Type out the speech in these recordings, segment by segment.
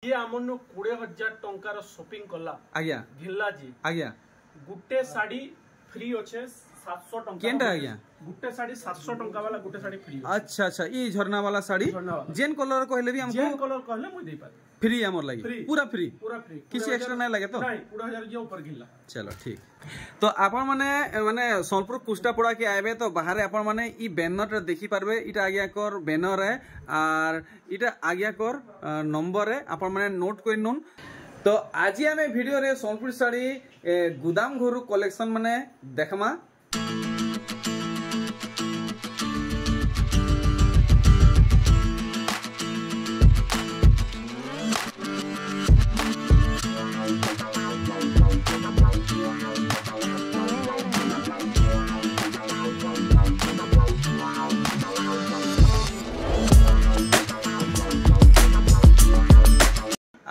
जी आमन 20,000 टंकार shopping कला आज्ञा villa जी आज्ञा गुटे साड़ी फ्री अच्छे 700 टंका केनटा आज्ञा गुटे साड़ी 700 टंका वाला गुटे साड़ी फ्री अच्छा अच्छा ई झरना वाला साड़ी जेन कलर कहले भी हमको जेन कलर कहले मुई दे पारे फ्री हमर लगी पूरा फ्री किसी एक्स्ट्रा नहीं लगे तो नहीं 20,000 जे ऊपर गिल्ला चलो ठीक तो आपण माने सोनपुर कुष्टा पड़ा के आबे तो बाहर आपण माने ई बैनर देखि पारबे इटा आज्ञा कर बैनर है और इटा आज्ञा कर नंबर है आपण माने नोट कर नोन तो आज आम भिडियो रे सोनपुर साड़ी गुदाम घरू कलेक्शन माने देखमा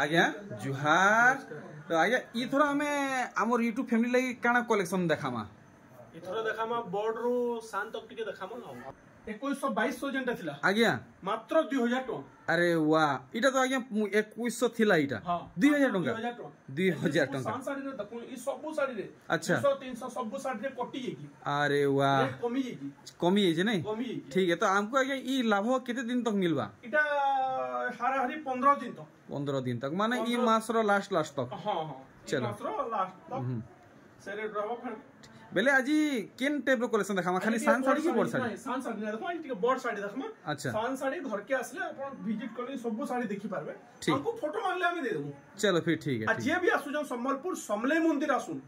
आज्ञा जुहार तो आज्ञा इथर हमें आमर यूट्यूब फैमिली लगी काना कलेक्शन देखामा इथर देखामा बोर्ड रु शांत तक टिके देखामा 2100-2200 जेंटा थिला आज्ञा मात्र 2000 टका अरे वाह इटा तो आज्ञा 2100 थिला इटा 2000 टका 2000 टका सान साड़ी रे देखो ई सबु साड़ी रे अच्छा 200 300 सबु साड़ी रे कटि जेकी अरे वाह कमी जे नहीं ठीक है तो हमको आज्ञा ई लाभ केते दिन तक मिलबा इटा हाराहारी 15 दिन तक 15 दिन तक माने ई मास रो लास्ट तक हां चलो मास रो लास्ट तक सेरे रहबो फिर बेले आजी केन टाइप रो कलेक्शन देखामा खाली सान साड़ी की बोर्ड साड़ी सान साड़ी देखो आई टिके बोर्ड साड़ी देखमा अच्छा सान साड़ी घर के आसले अपन विजिट करले सब साड़ी देखि पारबे हमको फोटो मांगले हम दे देबो चलो फिर ठीक है जे भी आसु जन संबलपुर समले मंदिर आसुन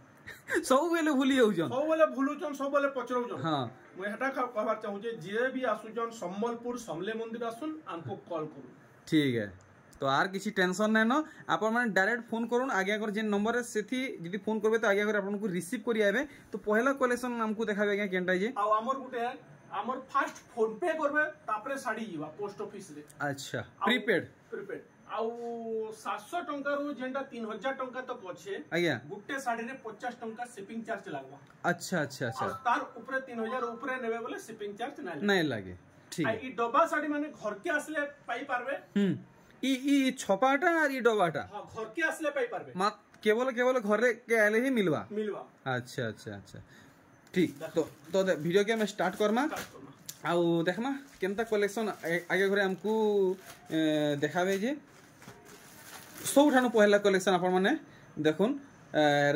सब बेले भूली जाउ जन सब बेले भूलु जन सब बेले पचरौ जन हां मैं हटा कहबार चाहू जे भी आसु जन संबलपुर समले मंदिर आसुन हमको कॉल करू ठीक है तो आर किसी टेंशन नै न आपण माने डायरेक्ट फोन करून आगे अगर जे नंबर है सेथि यदि फोन करबे तो आगे अगर आपन को रिसीव करी आबे तो पहला कलेक्शन हमको देखाबे आगे केनटा जे आ हमर गुटे हमर फर्स्ट फोन पे करबे तापरे साड़ी जीवा पोस्ट ऑफिस रे अच्छा प्रीपेड आ 700 टंका रु जेंटा 3000 टंका तक अच्छे आज्ञा गुटे साड़ी रे 50 टंका शिपिंग चार्ज लागबा अच्छा अच्छा अच्छा तार ऊपर 3000 ऊपर नेबे बोले शिपिंग चार्ज नहीं लागे ठीक है ई डब्बा साड़ी माने घर के आसले पाई पारबे ई छपाटा और ई डब्बाटा हां घर के आसले पाई पारबे मा केवल घरे के आले ही मिलवा अच्छा अच्छा अच्छा ठीक तो वीडियो के हम स्टार्ट करमा आउ देखमा केनता कलेक्शन आगे घरे हमको देखाबे जे सबठानु पहला कलेक्शन आपण माने देखुन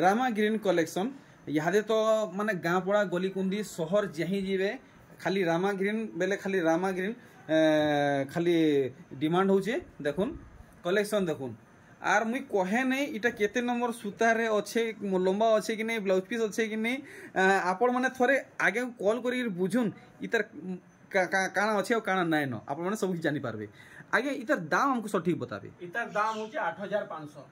रामा ग्रीन कलेक्शन यादे तो माने गाँ पड़ा गली कुंदी शहर जहीं जीवे खाली रामा ग्रीन बेले खाली रामा ग्रीन खाली डिमांड होचे देखुन कलेक्शन देखुन आर मुई कहे नहीं इटा केते नंबर सूता रे अच्छे लंबा अच्छे कि नहीं ब्लाउज पीस अच्छे कि नहीं आपण माने थोड़े आगे कॉल करी बुझुन इतर काना अच्छे और काना नाय न आपण माने सब जानी पारबे आगे इतर दाम हमको सटीक बताबे इतर दाम होचे 8500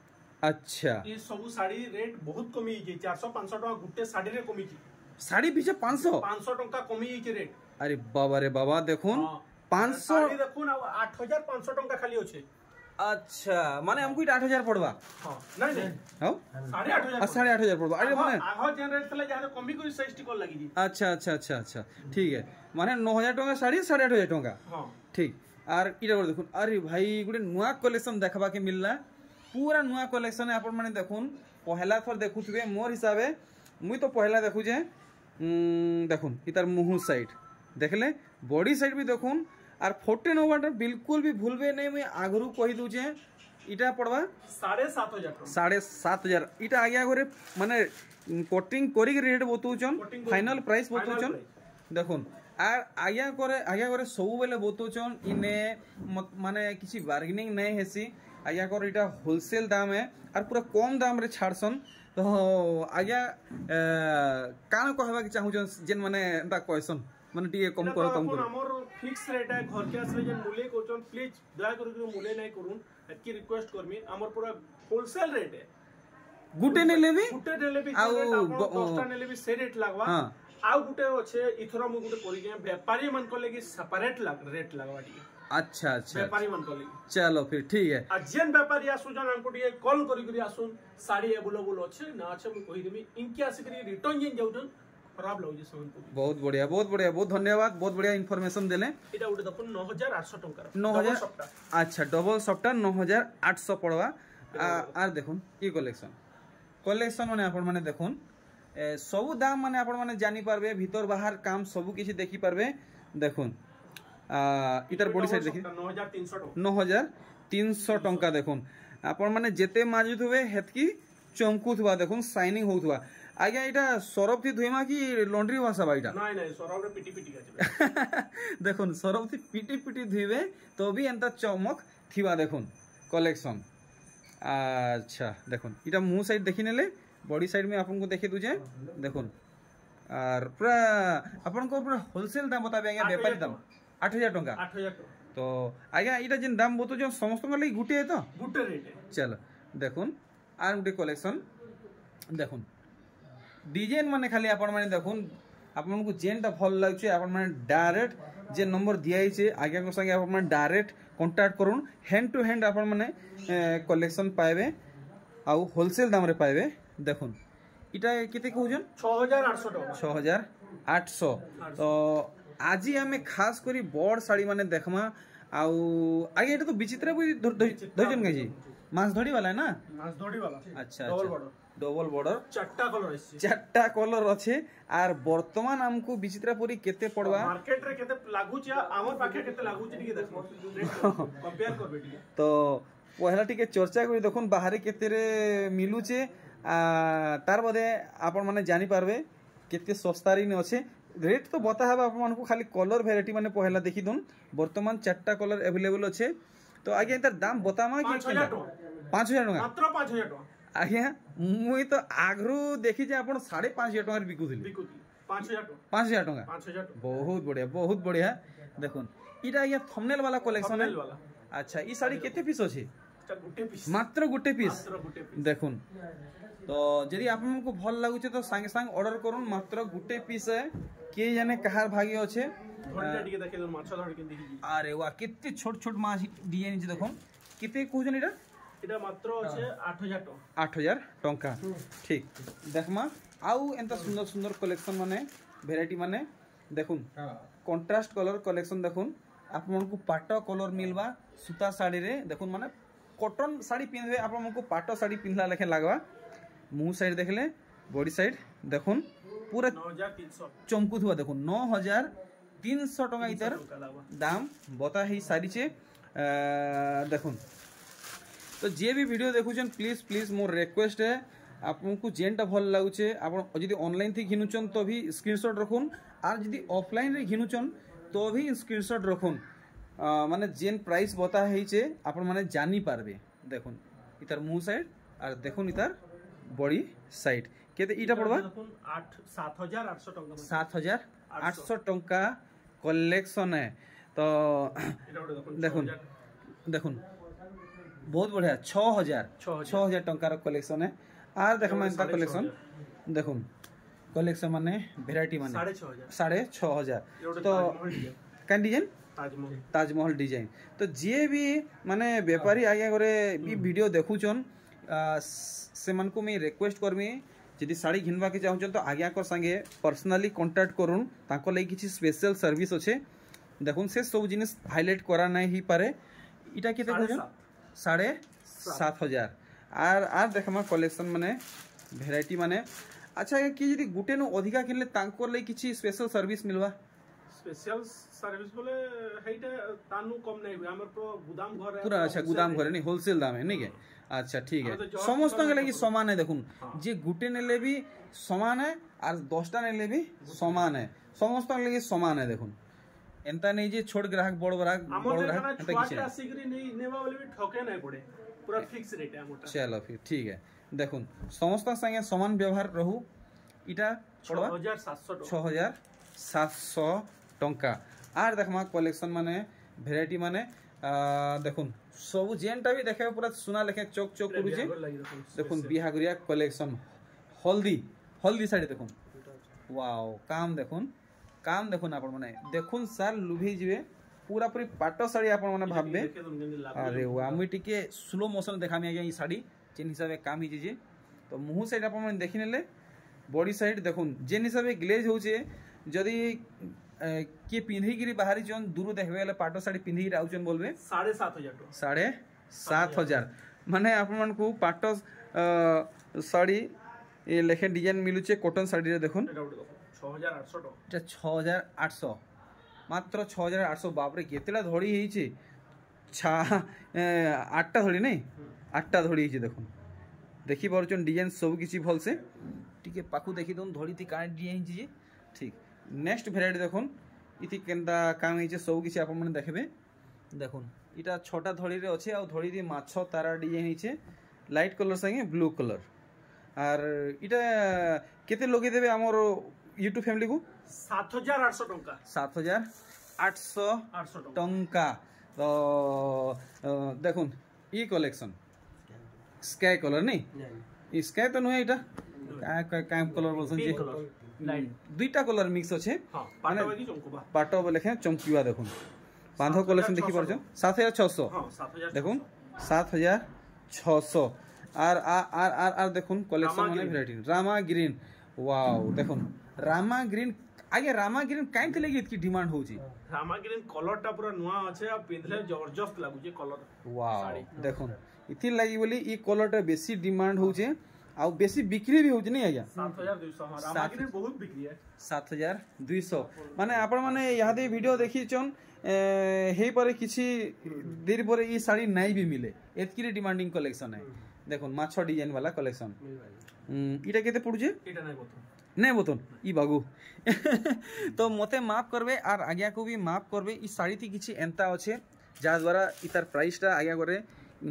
अच्छा ये सब साड़ी रेट बहुत कमी जे 400-500 टका गुटे साड़ी रे कमी जे साड़ी पीछे 500 टका कमी जे रेट अरे बाबा रे बाबा देखुन 500 साड़ी देखुन 8500 टका खाली होचे अच्छा माने हमको 8000 पड़वा हां नहीं हां 8500 पड़वा अरे माने आहो जनरेट तले जहां कमी कोई 60 को लगी जी अच्छा अच्छा अच्छा अच्छा ठीक है माने 9000 टका साड़ी 8500 टका हां ठीक आर इटा देखुन अरे भाई गुटे नुआ कलेक्शन देखबा के मिलला पूरा नुआ कलेक्शन है आपण माने देखुन पहला थर देखुथबे मोर हिसाबे मुई तो पहला देखु जे देखुन इतार मुहु साइड देखले बॉडी साइड भी देखुन आर 14 ओवर बिल्कुल भी भूलबे नहीं मैं आगरू कहि दउ जे इटा पड़वा 7500 इटा आगे घरे माने कटिंग करी रेट बतौचन फाइनल प्राइस बतौचन देखुन आर आगे करे सब बेले बतौचन इने माने किसी बार्गेनिंग नहीं हेसी आगे कर इटा होलसेल दाम है और पूरा कम दाम रे छाड़सन तो आगे कान कहबा के चाहू जेन माने एंता कहसन माने टी कम करो हमर फिक्स रेट है घर के आसले जे मूल्य कोचन प्लीज दया करू मूल्य नहीं करून एतकी रिक्वेस्ट करमी हमर पूरा होलसेल रेट है गुटे ने लेबी आ 10टा ने लेबी से रेट लागवा आ गुटे अच्छे इथरा मु गुटे करी के व्यापारी मन को लेगी सेपरेट रेट लागवा डी अच्छा अच्छा व्यापारी मन को लेगी चलो फिर ठीक है आ जेन व्यापारी आसु जन हमको डी कॉल करी आसुन साड़ी अवेलेबल अच्छे ना अच्छे मु कहि देमी इनके आसी करी रिटर्न जेन जाउजन खराब लागुची संबलपुरी बहुत बढ़िया बहुत धन्यवाद बहुत बढ़िया इनफॉरमेशन देले एटा उडे देखो 9800 टंका 9000 अच्छा डबल सॉफ्टा 9800 पड़वा आर देखुन ई कलेक्शन माने आपण माने देखुन सब दाम माने आपण माने जानि पारबे भीतर बाहर काम सब किछि देखि पारबे देखुन इतर बॉडी साइड देखि 9300 टंका देखुन आपण माने जेते माजुत हुए हेतकी चमकुथवा देखुन शाइनिंग होथवा आज्ञा एटा सरफ थी धुइमा कि लॉन्ड्री वासा बाइटा नहीं नहीं सरफ रे पिटी पिटी गाचे देखुन सरफ थी पिटी पिटी धुइबे तो भी एंता चमक थिवा देखुन कलेक्शन अच्छा देखुन इटा मुंह साइड देखि नेले बॉडी साइड में आपन को देखि दुजे देखुन और पूरा आपन को पूरा होलसेल दाम बताबे आज्ञा व्यापारी दाम 8000 टंका 8000 तो आज्ञा इटा जिन दाम बतो जो समस्त को लई गुटे है तो गुटे रेट है चलो देखुन आर गुटे कलेक्शन देखुन डिजाइन माने खाली आपण माने देखुन आपन को जेनटा भल लागछे आपण माने डायरेक्ट जे नंबर दियाई छे आज्ञा को संगे आपण माने डायरेक्ट कांटेक्ट करूँ हैंड टू हैंड आपण माने कलेक्शन पाइबे आउ होलसेल दाम रे पाइबे देखुन इटा केते कहउजन 6800 टका 6800 तो आज हमें खास करी बड़ साड़ी माने देखमा आउ आगे एटा तो विचित्र धोजन गाजी माछ धड़ी वाला है ना माछ धड़ी वाला अच्छा डबल बॉर्डर चारटा कलर अच्छे आर वर्तमान हमको विचित्रापुरी केते पड़वा मार्केट रे केते लागू छ हमर पाखे केते लागू छ टिके देखो कंपेयर करबे टिके तो पहला टिके चर्चा करी देखुन बाहर केते रे मिलू छे तार बदे आपण माने जानि पारबे केते सस्ता री ने अच्छे रेट तो बता है आपन को खाली कलर वैरायटी माने पहला देखि दुन वर्तमान चारटा कलर अवेलेबल अच्छे तो आगे इधर दाम बतामा कि 5000 टका मात्र 5000 टका आज्ञा मुई तो आगरू देखी जे आपण 5500 टका बिकुथिली 5000 टका बहुत बढ़िया देखुन इटा ये थंबनेल वाला कलेक्शन है अच्छा ई साड़ी केते पीस अछि मात्र गुटे पीस देखुन तो यदि आपन को भल लागु छे तो संगे संग ऑर्डर करूँ मात्र गुटे पीस है के जाने कहार भाग्य अच्छे अरे वाह कितने छोट छोट माछ डिजाइन देखो कितने कहउछन इटा इटा मात्र अछि 8000 टंका ठीक देखमा आउ एंता सुंदर सुंदर कलेक्शन माने वैरायटी माने देखुन कंट्रास्ट कलर कलेक्शन देखुन आपन को पाटो कलर मिलवा सूता साड़ी रे देखुन माने कॉटन साड़ी पिनबे आपन को पाटो साड़ी पिनला लेखे लागवा मुंह साइड देखले बॉडी साइड देखुन पूरा 9300 चमकुत हुआ देखुन 9300 टका इतर दाम बता ही सारी छे देखुन तो जे भी वीडियो देखुछन प्लीज मोर रिक्वेस्ट है आपको जेनटा भल लागुचे आप यदि ऑनलाइन थी घिनुचन तो भी स्क्रीनशॉट रखुन और यदि ऑफलाइन रे घिनुचन तो भी स्क्रीनशॉट रखुन माने जेन प्राइस बता है आपण माने जानी पारबे देखुन इतर मुंह साइड और देखुन इतर बॉडी साइड केते इटा पड़वा 7800 टंका 7800 टंका कलेक्शन है तो देखुन देखुन बहुत बढ़िया 6000 टंकार कलेक्शन है आर देखमा इनका कलेक्शन देखुन कलेक्शन माने वैरायटी माने 6500 तो कैन डिजाइन ताजमहल डिजाइन तो जे भी माने व्यापारी आगे करे भी वीडियो देखुचन से मन को मैं रिक्वेस्ट करमी यदि साड़ी घिनवा के चाहूचन तो आज्ञा कर संगे पर्सनली कांटेक्ट करूँ ताको लई किछि स्पेशल सर्विस अच्छे देखुन से सब जिनिस हाईलाइट करा नहीं ही पारे इटा केते कहउचन 7500 आर देखमा कलेक्शन माने वैरायटी माने अच्छा कि यदि गुटे नो अधिका किनले तांको लई किछि स्पेशल सर्विस मिलवा स्पेशल सर्विस बोले हेइटा तानु कम नहीं हुए हमर तो गोदाम घर है पूरा अच्छा गोदाम घर है नहीं होलसेल दाम है नहीं के अच्छा ठीक है समस्त के लगी समान है देखुन जे गुटे नेले भी समान है और 10टा नेले भी समान है समस्त के लगी समान है देखुन एंता नहीं जे छोट ग्राहक बड़ ग्राहक एंता किछ नहीं सिगरी नहीं नेवा वाले भी ठके नहीं पड़े पूरा फिक्स रेट है मोटा चलो फिर ठीक है देखुन समस्त संगे समान व्यवहार रहू इटा 6700 टंका आर देखमा कलेक्शन माने वैरायटी माने देखुन सब जेनटा भी देखे पूरा सुना लेखे चौक चौक करूचे देखुन बिहागुरिया कलेक्शन हल्दी साड़ी देखुन वाओ काम देखुन आपण माने देखुन सार लुभी जिवे पूरा पूरी पाटो साड़ी आपण माने भाबबे अरे वाह मुई टिके स्लो मोशन देखामी आगे ई साड़ी जेन हिसाबे काम ही जे तो मुंह साइड आपण माने देखि नेले बॉडी साइड देखुन जेन हिसाब से ग्लेज होचे जदि किए पिंधिकी बाहरी चन दूर देखबे गले पाटो साड़ी पिंधिकी आउचन बोलबे 7,500 7,500 माने आपण को पाटो साड़ी ये लेखे डिजाइन मिलुचे कॉटन साड़ी रे देखुन 6,800 मात्र 6,800 बाप रे केतेला धड़ी हेइचे 8टा धड़ी नहीं 8टा धड़ी हेइचे देखुन देखि परचन डिजाइन सब किछि भल से टिके पाखु देखि दोन धड़ी थी काट डिजाइन हेइचे ठीक नेक्स्ट वेराइटी देखुन इति केनता काम हेइचे सब किछि आपण माने देखबे देखुन इटा छोटा धड़ी रे अछि आ धड़ी दी माछो तारा डिजाइन हेइचे लाइट कलर संगे ब्लू कलर और इटा केते लगे देबे हमर यूट्यूब फैमिली को 7,800 टंका 7,800 टंका तो देखुन ई कलेक्शन स्काई कलर नहीं स्काई तो नुहे इटा काय कलर बोलसन जे दुईटा कलर मिक्स अच्छे पाटो लेखे चमकीवा देखुन बांधो कलेक्शन देखि परछन 7,600 देखुन 7,600 आर देखुन कलेक्शन माने वैरायटी रामा ग्रीन वाओ देखुन रामा ग्रीन आगे रामा ग्रीन काई थले इतकी डिमांड होची रामा ग्रीन कलर टा पूरा नुआ अछि आ पिंधले जबरदस्त लागु जे कलर वाओ देखुन इति लागि बोली ई कलर टा बेसी डिमांड होचे आ बेसी बिक्री भी होची नहीं आया 7,200 रामा ग्रीन बहुत बिक्री है 7,200 माने आपण माने यादे वीडियो देखि चन हे परे किछि देर परे ई साड़ी नहीं भी मिले एतकी डिमांडिंग कलेक्शन है देखुन माछो डिजाइन वाला कलेक्शन इटा केते पड़ुजे इटा नहीं बतन ई बागु तो मते माफ करबे आर आज्ञा को भी माफ करबे ई साड़ी थी किछि एंता अच्छे जा द्वारा इतार प्राइस टा आज्ञा करे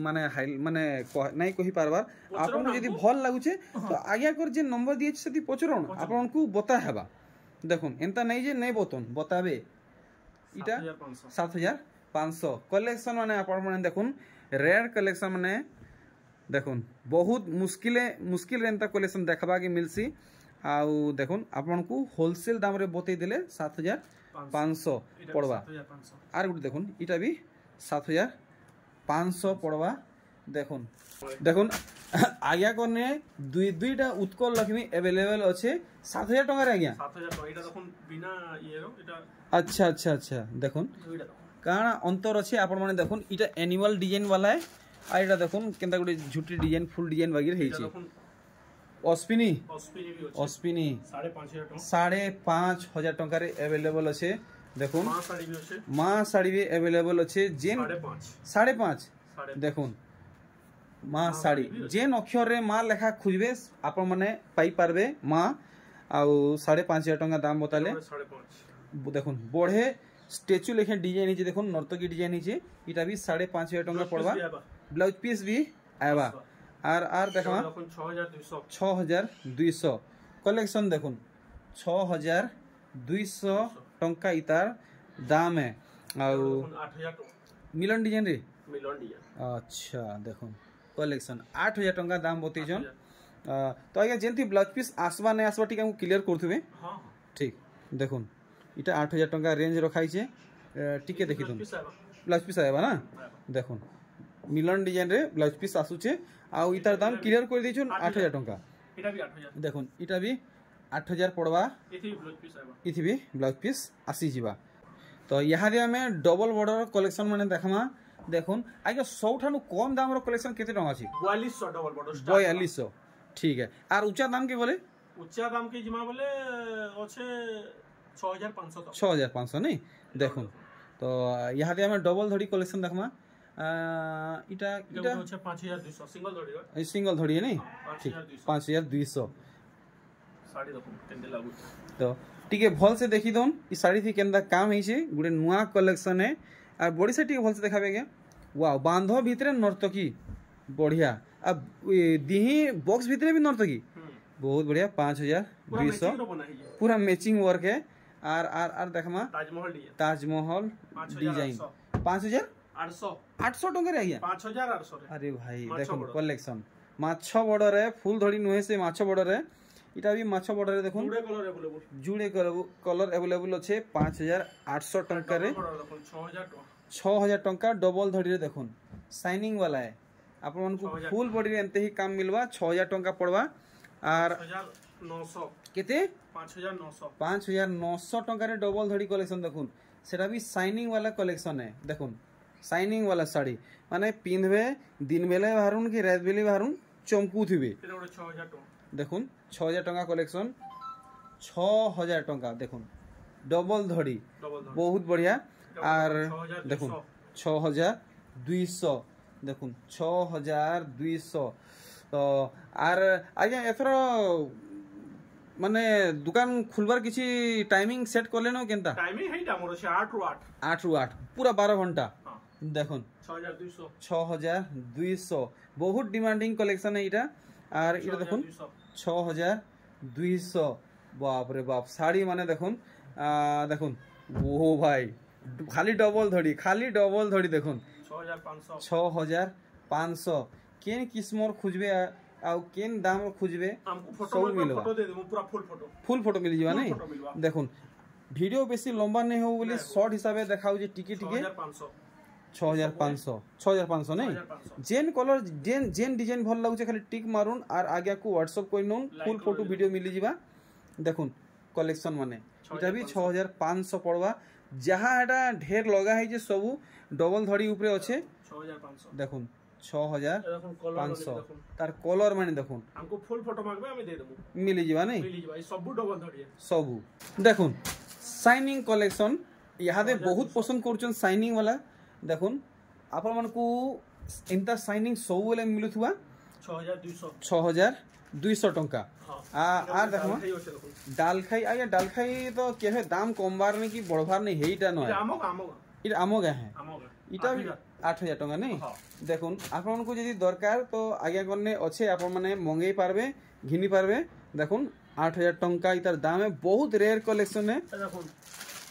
माने माने नहीं कहि पारबार आपन जदी भल लागुचे तो आज्ञा कर जे नंबर दिए छथि पचरण आपन को बता हेबा देखुन एंता नहीं जे नहीं बतन बताबे इटा 7,500 कलेक्शन माने आपन माने देखुन रेयर कलेक्शन माने देखुन बहुत मुश्किल एंता कलेक्शन देखबा के मिलसी आउ देखुन आपन को होलसेल दाम रे बतई देले 7,500 पड़वा आर गुटे देखुन इटा भी 7,500 पड़वा देखुन देखुन आज्ञा करने दुईटा उत्कल लक्ष्मी अवेलेबल अच्छे 7,000 टंका रे आज्ञा 7,000 इटा देखुन बिना ये रो इटा अच्छा देखुन काना अंतर अच्छे आपन माने देखुन इटा एनिमल डिजाइन वाला है आ इटा देखुन केनता गुटे झुटी डिजाइन फुल डिजाइन वगैरह हेछि अस्पिनी 5,500 टंका रे अवेलेबल अच्छे देखुन माँ साड़ी भी अवेलेबल अच्छे जेन 5.5 देखुन माँ साड़ी जेन अक्षर रे माँ लेखा खुजबे आपण माने पाई पारबे माँ आउ 5,500 टंका दाम बताले देखुन बढ़े स्टेचू लेखे डिजाइन हिचे देखुन नर्तकी डिजाइन हिचे इटा भी 5,500 टंका पड़वा ब्लाउज पीस भी आवा आर देखा 6,200 कलेक्शन देखुन 6,200 टंका इतार दाम है मिलन डिजाइन रे अच्छा देखुन कलेक्शन 8,000 टंका दाम बतैछन तो आज्ञा जेंती ब्लाउज पीस आसबा नहीं आसबा टिके हम क्लियर करथुबे ठीक देखुन इटा 8,000 टंका रेंज रखाई छे टिके देखि तुम ब्लाउज पीस आएबा ना देखुन मिलन डिजाइन रे ब्लाउज पीस आसुचे आ इतार दाम क्लियर कर दैछन 8,000 टंका इटा भी 8,000 देखुन इटा भी 8,000 पड़वा इथि भी ब्लाउज पीस आसी जिबा तो यहाँ दे हमें डबल बॉर्डर कलेक्शन माने देखमा देखुन आगे सबठानु कम दाम रो कलेक्शन केते टंका अछि 4200 डबल बॉर्डर 4200 ठीक है आर ऊंचा दाम के बोले ऊंचा दाम के जिमा बोले अच्छे 6,500 6,500 नहीं देखुन तो यहाँ दे हमें डबल धड़ी कलेक्शन देखमा इटा 5,200 सिंगल धड़ी है नहीं ठीक 5,200 साड़ी देखो केंदे लागु तो टिके भल से देखि दोन ई साड़ी थी केंदा काम है छे गुडे नुआ कलेक्शन है और बॉडी से टिके भल से देखाबे गया वाओ बांधो भीतरे नर्तकी बढ़िया अब दिही बॉक्स भीतरे भी नर्तकी बहुत बढ़िया 5,200 पूरा मैचिंग वर्क है आर देखमा ताजमहल डिजाइन 5,800 टंका रे 5,800 अरे भाई देखो कलेक्शन माछो बॉर्डर है फुल धड़ी नुहे से माछो बॉर्डर है इटा भी माछो बॉर्डर है देखो जुड़े कलर अवेलेबल अच्छे 5,800 टंका रे 6,000 टंका डबल धड़ी रे देखो शाइनिंग वाला है आपण को फुल बॉडी रे एंते ही काम मिलवा 6,000 टंका पड़वा आर 900 केते 5900 5900 टंका रे डबल धड़ी कलेक्शन देखुन सेटा भी शाइनिंग वाला कलेक्शन है देखुन शाइनिंग वाला साड़ी माने पिंधबे दिन बेले बाहरुन कि रात बेले बाहरुन चमकू थिबे एटा 6000 टका देखुन 6000 टका कलेक्शन 6000 टका देखुन डबल धड़ी बहुत बढ़िया और देखुन 6200 देखुन 6200 तो आर आज्ञा एथर माने दुकान खुलबार किसी टाइमिंग सेट करले न केनता टाइमिंग हेटा मोर से 8 रू 8 पूरा 12 घंटा देखुन 6200 बहुत डिमांडिंग कलेक्शन है इटा और इटा देखुन 6200 बाप रे बाप साड़ी माने देखुन देखुन ओ भाई खाली डबल धड़ी देखुन 6500 केन किस्मर खुजबे आ केन दाम खुजबे सब मिलबा फुल फोटो मिल जिबा नहीं देखुन वीडियो बेसी लंबा नहीं हो बोली शॉर्ट हिसाब से देखाउ जे टिके 6500 नहीं जेन कलर जेन डिजाइन भल लागुचे खाली टिक मारुन और आगे को व्हाट्सएप कोइ नोन फुल फोटो वीडियो मिल जिबा देखुन कलेक्शन माने इटा भी 6500 पड़वा जहाँ एटा ढेर लगा है जे सब डबल धड़ी ऊपर अच्छे 6500 देखुन 6500 तार कलर माने देखुन हमको फुल फोटो मांगबे हम दे देबो मिल जिबा नहीं मिल जिबा सब डबल धड़ी है सब देखुन शाइनिंग कलेक्शन यहाँ दे बहुत पसंद करछन शाइनिंग वाला देखुन आपण मन को इंता शाइनिंग सब वाले मिलुथुवा 6200 टंका आ देखो डाल खाई आगे डाल खाई तो केहे दाम कमबार नहीं कि बढ़वार नहीं हेइटा न इटा आमगा है इटा 8000 टंका नहीं देखुन आपन को यदि दरकार तो आगे करने अच्छे आपन माने मंगेई पारबे घिनी पारबे देखुन 8000 टंका इतार दाम है बहुत रेयर कलेक्शन है देखुन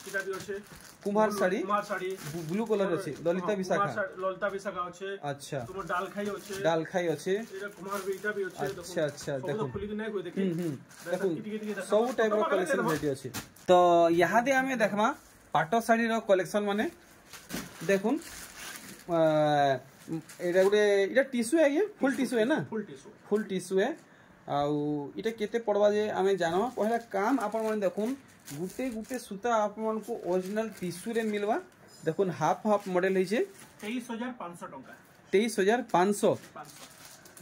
इटा भी अच्छे कुमार साड़ी ब्लू कलर अच्छे ललिता विशाखा अच्छे अच्छा तुम डाल खाई अच्छे एटा कुमार बेटा भी अच्छे अच्छा अच्छा देखो खुली कि नहीं कोई देखी देखो सब टाइप रो कलेक्शन भेटी अच्छे तो यहाँ दे हमें देखमा पाटो साड़ी रो कलेक्शन माने देखुन एटा गुटे एटा टिश्यू है ये फुल टिश्यू है ना फुल टिश्यू है आउ इटा केते पड़वा जे हमें जानो पहला काम आपन माने देखुन गुटे गुटे सूता आपन को ओरिजिनल टिश्यू रे मिलवा देखुन हाफ हाफ मॉडल है 23500 टंका 23500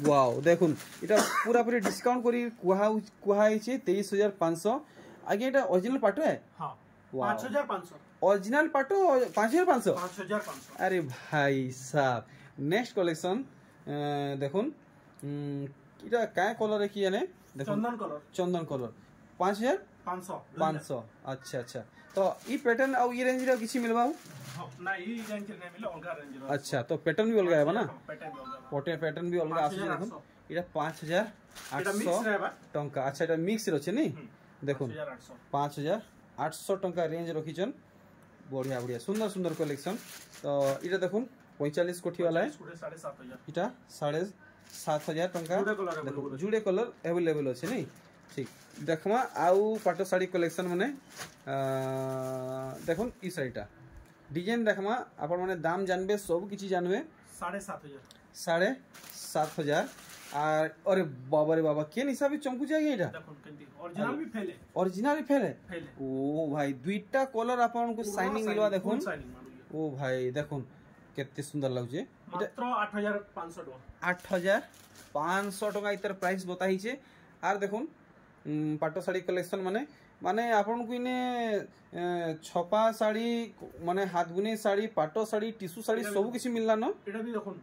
वाओ देखुन इटा पूरा पूरी डिस्काउंट करी कुहा है 23500 आगे इटा ओरिजिनल पाटो है हां 5500 ओरिजिनल पाटो 5500 5500 अरे भाई साहब नेक्स्ट कलेक्शन देखुन इटा काय कलर है कि यानी चंदन कलर 5500 अच्छा अच्छा तो ई पैटर्न और ई रेंज रे किछि मिलबा ना ई रेंज रे नहीं मिले अलगा रेंज रे अच्छा तो पैटर्न भी अलगा है ना पैटर्न भी अलगा आसे देखुन इटा 5800 टंका अच्छा इटा मिक्स रछे नहीं देखुन 5800 टंका रेंज रखिछन बढ़िया बढ़िया सुंदर सुंदर कलेक्शन तो इटा देखुन 45 कोठी वाला है इटा 7500 टंका देखो जुड़े कलर अवेलेबल अच्छे नहीं ठीक देखमा आउ पाटो साड़ी कलेक्शन माने देखुन ई साड़ीटा डिजाइन देखमा आपण माने दाम जानबे सब किछि जानबे 7500 और अरे बाबा रे बाबा केन हिसाब चमकु जागे एटा देखुन केंती ओरिजिनल फेल है ओ भाई दुईटा कलर आपण को शाइनिंग मिलवा देखुन ओ भाई देखुन केते सुंदर लागजे मात्र 8500 टका 8500 टका इतर प्राइस बताई छे आर देखुन पाटो साड़ी कलेक्शन माने माने आपन को इने छपा साड़ी माने हाथ बुने साड़ी पाटो साड़ी टिश्यू साड़ी सब किछि मिलला न एटा भी देखुन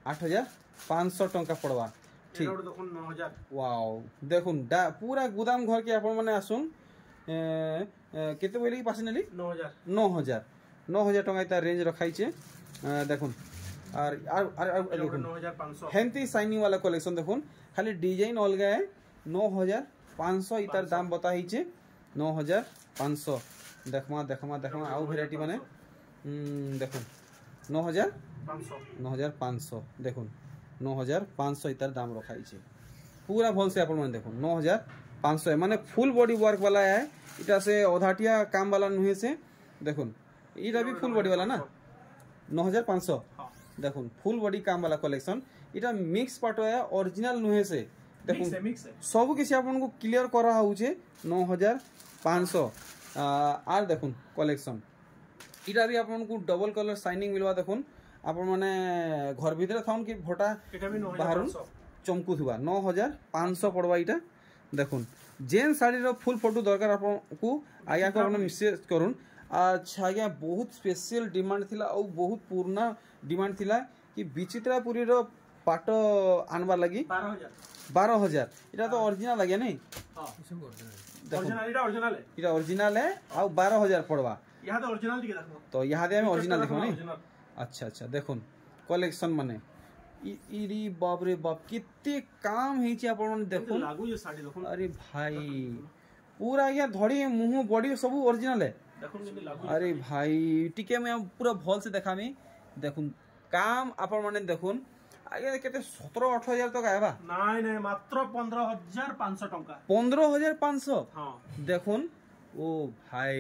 8500 टंका पड़वा ठीक एटा देखुन 9000 वाओ देखुन पूरा गुदाम घर के आपन माने आसुन केते बोले कि पास नेली 9000 टंका इता रेंज रखाई छे देखुन और देखुन 9500 हेंती शाइनिंग वाला कलेक्शन देखुन खाली डिजाइन अलगा है 9500 इतार दाम बताई छे 9500 देखमा आउ वैरायटी माने देखुन 9500 देखुन 9500 इतार दाम रखाई छे पूरा भल से अपन माने देखुन 9500 माने फुल बॉडी वर्क वाला है इटा से ओधाटिया काम वाला नुहे से देखुन इटा भी फुल बॉडी वाला ना 9500 देखुन फुल बॉडी काम वाला कलेक्शन इटा मिक्स पाटो है ओरिजिनल नुहे से सब किसी आपन को क्लियर करा होउछे 9500 आर देखुन कलेक्शन इटा भी आपन को डबल कलर शाइनिंग मिलवा देखुन आपन माने घर भीतर थाउन कि भटा बाहर चमकु थुवा 9500 पड़वा इटा देखुन जेन साड़ी रो फुल फोटो दरकार आपन को आया को आपन मैसेज करूँ अच्छा आज्ञा बहुत स्पेशल डिमांड थिला और बहुत पुराना डिमांड थिला कि विचित्रापुरी रो पाट आनबार लगी 12000 इटा तो ओरिजिनल लगे नहीं इटा ओरिजिनल है आ 12000 पड़वा यहाँ तो ओरिजिनल दिखे देखो तो यहाँ दे हमें ओरिजिनल देखो नहीं अच्छा अच्छा देखुन कलेक्शन माने इरी बाप रे बाप कितने काम है आपण देखो लागू ये साड़ी देखो अरे भाई पूरा आज्ञा धड़ी मुंह बॉडी सब ओरिजिनल है अरे भाई टिके मैं पूरा भल से देखा मी देखुन काम आपण माने देखुन आगे केते 17-18 तक आएबा नहीं नहीं मात्र 15500 टंका 15500 हां देखुन ओ भाई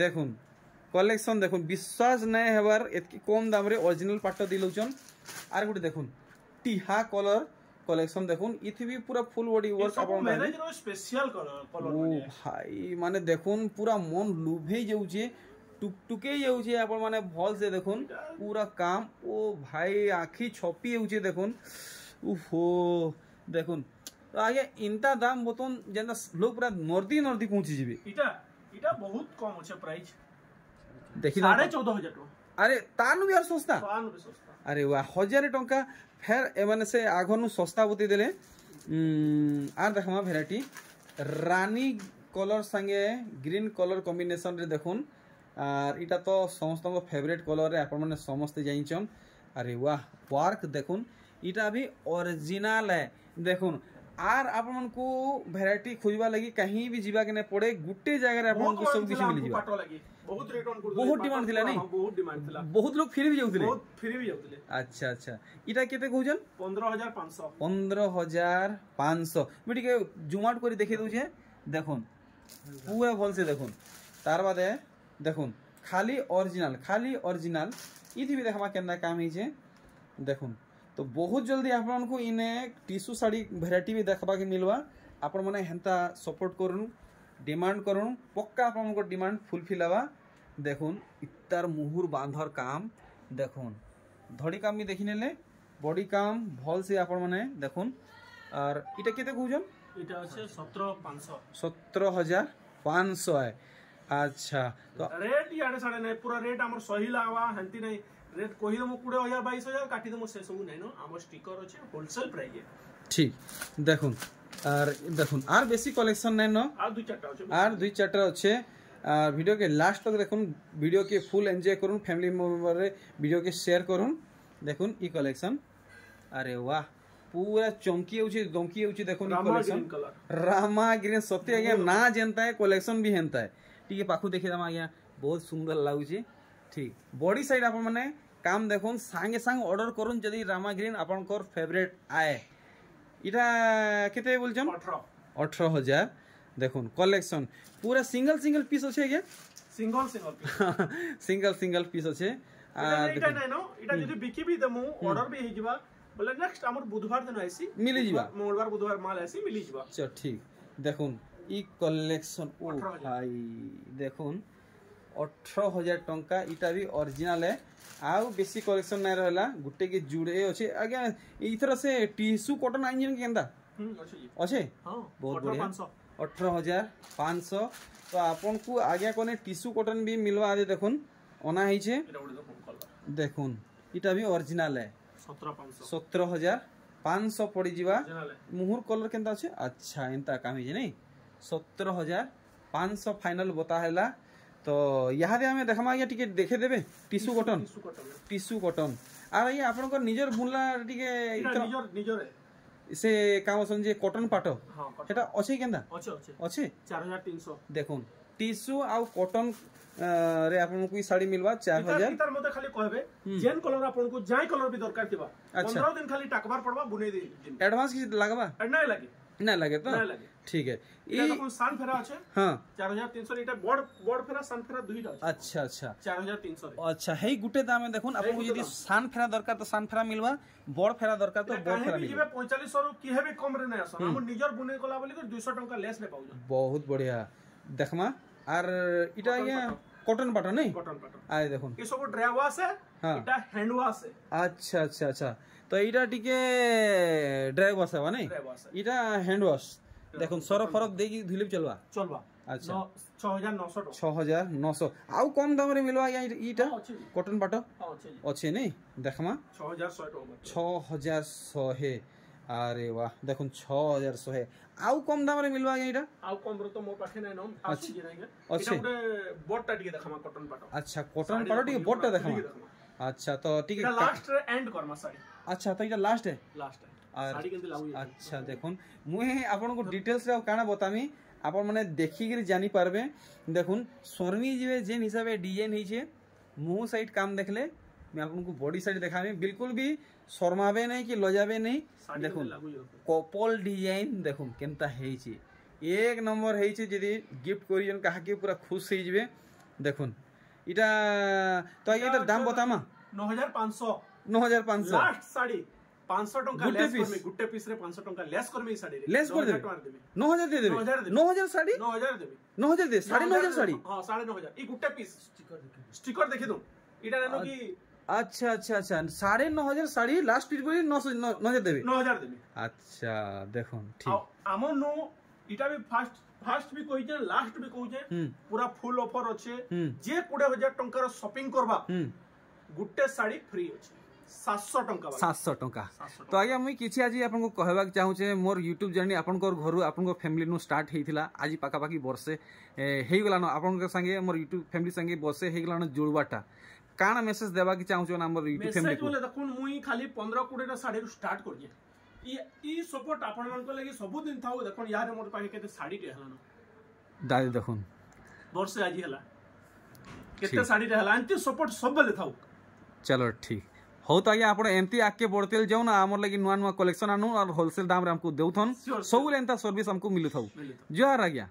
देखुन कलेक्शन देखुन विश्वास नहीं हेबार एतकी कम दाम रे ओरिजिनल पाट दिलौचन आर गुटे देखुन टीहा कलर कलेक्शन देखुन इथि भी पूरा फुल बॉडी वर्क अपन मैनेज रो स्पेशल कलर ओ भाई माने देखुन पूरा मन लुभे जाउछे टुकटुके जाउछे अपन माने भल से देखुन पूरा काम ओ भाई आखी छपी जाउछे देखुन उहो देखुन तो आगे इनता दाम बतन जेना लोग पूरा नर्दी नर्दी पहुंची जिबे इटा बहुत कम छै प्राइस देखि 14500 अरे तानु भी और सस्ता अरे वाह 1000 टंका फेर एमाने से आगनु सस्ता बती देले आर देखमा भेराइटी रानी कलर संगे ग्रीन कलर कॉम्बिनेशन रे देखुन आर इटा तो समस्त फेवरेट कलर रे आपण माने समस्त जाइछन अरे वाह वर्क देखुन इटा भी ओरिजिनल है देखुन आर आपन को वैरायटी खोजबा लगी कहीं भी जीवा के ने पड़े गुटे जगह रे आपन को सब कुछ मिल जीवा बहुत रेट ऑन बहुत डिमांड थिला नहीं बहुत डिमांड थिला बहुत लोग फिर भी जाउतले बहुत फिर भी जाउतले अच्छा अच्छा इटा केते कहउजन 15500 15500 मिटी के जूम आउट करी देखि दउ छे देखुन पूरा भल से देखुन तार बादे देखुन खाली ओरिजिनल इथि भी देखमा केना काम ही छे देखुन तो बहुत जल्दी आपन को इने टिश्यू साड़ी वैरायटी भी देखबा के मिलवा आपण माने हेंता सपोर्ट करूँ डिमांड करूँ पक्का आपन को डिमांड फुलफिल हवा देखुन इतार मुहुर बांधर काम देखुन धड़ी काम भी देखि नेले बॉडी काम भल से आपन माने देखुन और इटा केते कहउजन इटा আছে 17500 17500 है अच्छा तो रेट याडे साडे नै पूरा रेट हमर सही लावा हंती नै रेट कोही दमु 20000 काटी दमु से सब नै न हमर स्टिकर अछि होलसेल प्राइस है ठीक देखुन आर बेसी कलेक्शन नै न आर दुई चारटा अछि वीडियो के लास्ट तक देखुन वीडियो के फुल एंजॉय करूँ फैमिली मेंबर रे वीडियो के शेयर करूँ देखुन ई कलेक्शन अरे वाह पूरा चमकी होची दमकी होची देखुन ई कलेक्शन रामा ग्रीन सत्य आज्ञा ना जेनता है कलेक्शन भी हेनता है ठीक है पाखु देखि दम आज्ञा बहुत सुंदर लागुची ठीक बॉडी साइड आपन माने काम देखुन संगे संग ऑर्डर करूँ जदि रामा ग्रीन आपन कोर फेवरेट आए इटा केते बोलछन 18000 देखुन कलेक्शन पूरा सिंगल पीस अछि के सिंगल पीस अछि इटा नै नो इटा जदि बिकी भी दमु ऑर्डर भी हे जिबा बोले नेक्स्ट हमर बुधवार दिन आइसी मिली जिबा मंगलवार बुधवार माल आइसी मिली जिबा अच्छा ठीक देखुन ई कलेक्शन ओ भाई देखुन 18000 टंका इटा भी ओरिजिनल है आउ बेसी कलेक्शन नै रहला गुटे के जुड़े अछि आज्ञा इथर से टिश्यू कॉटन आइन केंदा अछि हां बहुत बढ़िया 18500 तो आपन को आज्ञा कोने टिश्यू कॉटन भी मिलवा आदे देखुन ओना है छे देखुन इटा भी ओरिजिनल है 17500 पड़ी जीवा मुहुर कलर केंता अछि अच्छा एंता काम है नहीं 17500 फाइनल बता हैला तो यहाँ दे हमें देखमा या टिके देखे देबे टिश्यू कॉटन आ ये आपन को निजर बुनला टिके निजर से काम सन जे कॉटन पाटो सेटा अछि केंदा अछि 4300 देखुन टिश्यू आ कॉटन रे आपन को साड़ी मिलवा 4000 इतर मते खाली कहबे जेन कलर आपन को जाय कलर भी दरकार थिबा 15 दिन खाली टाकबार पड़बा बुने दे एडवांस की लागबा नै लागी ना लगे तो ना लगे ठीक है ये देखो सान फेरा আছে हां 4300 এটা বড় फेरा सान फेरा দুইটা আছে अच्छा अच्छा 4300 अच्छा हे गुटे दाम देखुन आपन यदि सान फेरा दरकार तो सान फेरा मिलवा बड़ फेरा दरकार तो बड़ फेरा मिलवा 4500 रु की हेबे कम रे नै आसन हम निजर बुने कोला बोली 200 टका लेस ने पाउ बहुत बढ़िया देखमा आर इटा ये कॉटन पाटो नहीं कॉटन पाटो आय देखुन ये सब ड्राई वाश है इटा हैंड वाश है अच्छा अच्छा अच्छा तो इटा टिके ड्राई वाश है नहीं इटा हैंड वाश देखुन सरफ फरफ देगी धुले चलवा अच्छा 6900 आउ कम दाम रे मिलवा इटा कॉटन पाटो अच्छे नहीं देखमा 6100 है अरे वाह देखुन 6100 है आउ कम दाम रे मिलवा इटा आउ कम रो तो मो पाखे नै न आसी जे नै इटा गोटे बोटटा टिके देखमा कॉटन पाटो अच्छा कॉटन पाटो टिके बोटटा देखमा अच्छा तो टिके इटा लास्ट रे एंड करमा साड़ी अच्छा तो इटा लास्ट है साड़ी केंति लागु अच्छा देखुन मुहे आपन को डिटेल्स रे काना बतामी आपन माने देखि के जानि पारबे देखुन शर्मी जे जेन हिसाबे डिजाइन हिचे मुंह साइड काम देखले मैं आपन को बॉडी साइड देखामी बिल्कुल भी शर्माबे नहीं कि लजाबे नहीं देखुन कपल डिजाइन देखुन केनता हेची एक नंबर हेची जदी गिफ्ट करियन काहा के पूरा खुश हे जबे देखुन इटा तो इटा दाम बतामा 9500 लास्ट साड़ी 500 टका लेस करमे गुट्टे पीस रे 500 टका लेस करमे ई साड़ी रे लेस कर देबे 9000 दे देबे 9000 साड़ी 9000 देबे 9000 दे 9500 साड़ी हां 9500 ई गुट्टे पीस स्टिकर देखि दो इटा नेनो की अच्छा अच्छा अच्छा 9500 साड़ी लास्ट पीस बोली 9000 देबे 9000 देबे अच्छा देखो ठीक आमो नो इटा भी फास्ट भी कहि जे लास्ट भी कहि जे पूरा फुल ऑफर अछि जे 20000 टका रो शॉपिंग करबा गुट्टे साड़ी फ्री अछि 700 टका तो आगे मुई किछि आज आपन को कहबा चाहू छे मोर YouTube जर्नी आपन को घर आपन को फैमिली नु स्टार्ट हेतिला आज पाका पाकी वर्षे हेई गला न आपन के संगे मोर YouTube फैमिली संगे वर्षे हेई गला न जुड़वाटा काना मेसेज देबा की चाहू छे हमर YouTube फैमिली को मेसेज बोले देखुन मुई खाली 15 20 टा साड़ी रो स्टार्ट कर जे ई सपोर्ट आपन मन को लागि सब दिन थाउ देखुन यार मोर पाके केते साड़ी टे हला न दादी देखुन वर्षे आज हला केते साड़ी टे हला अंति सपोर्ट सब बेले थाउ चलो ठीक हो तो आज्ञा आपण एमती आके बढ़तेल जाऊ ना आमर लगी नुआ नुआ कलेक्शन आनु और होलसेल दाम रे हमको देउथन सब एंता सर्विस हमको मिलु थाउ जोहार आज्ञा।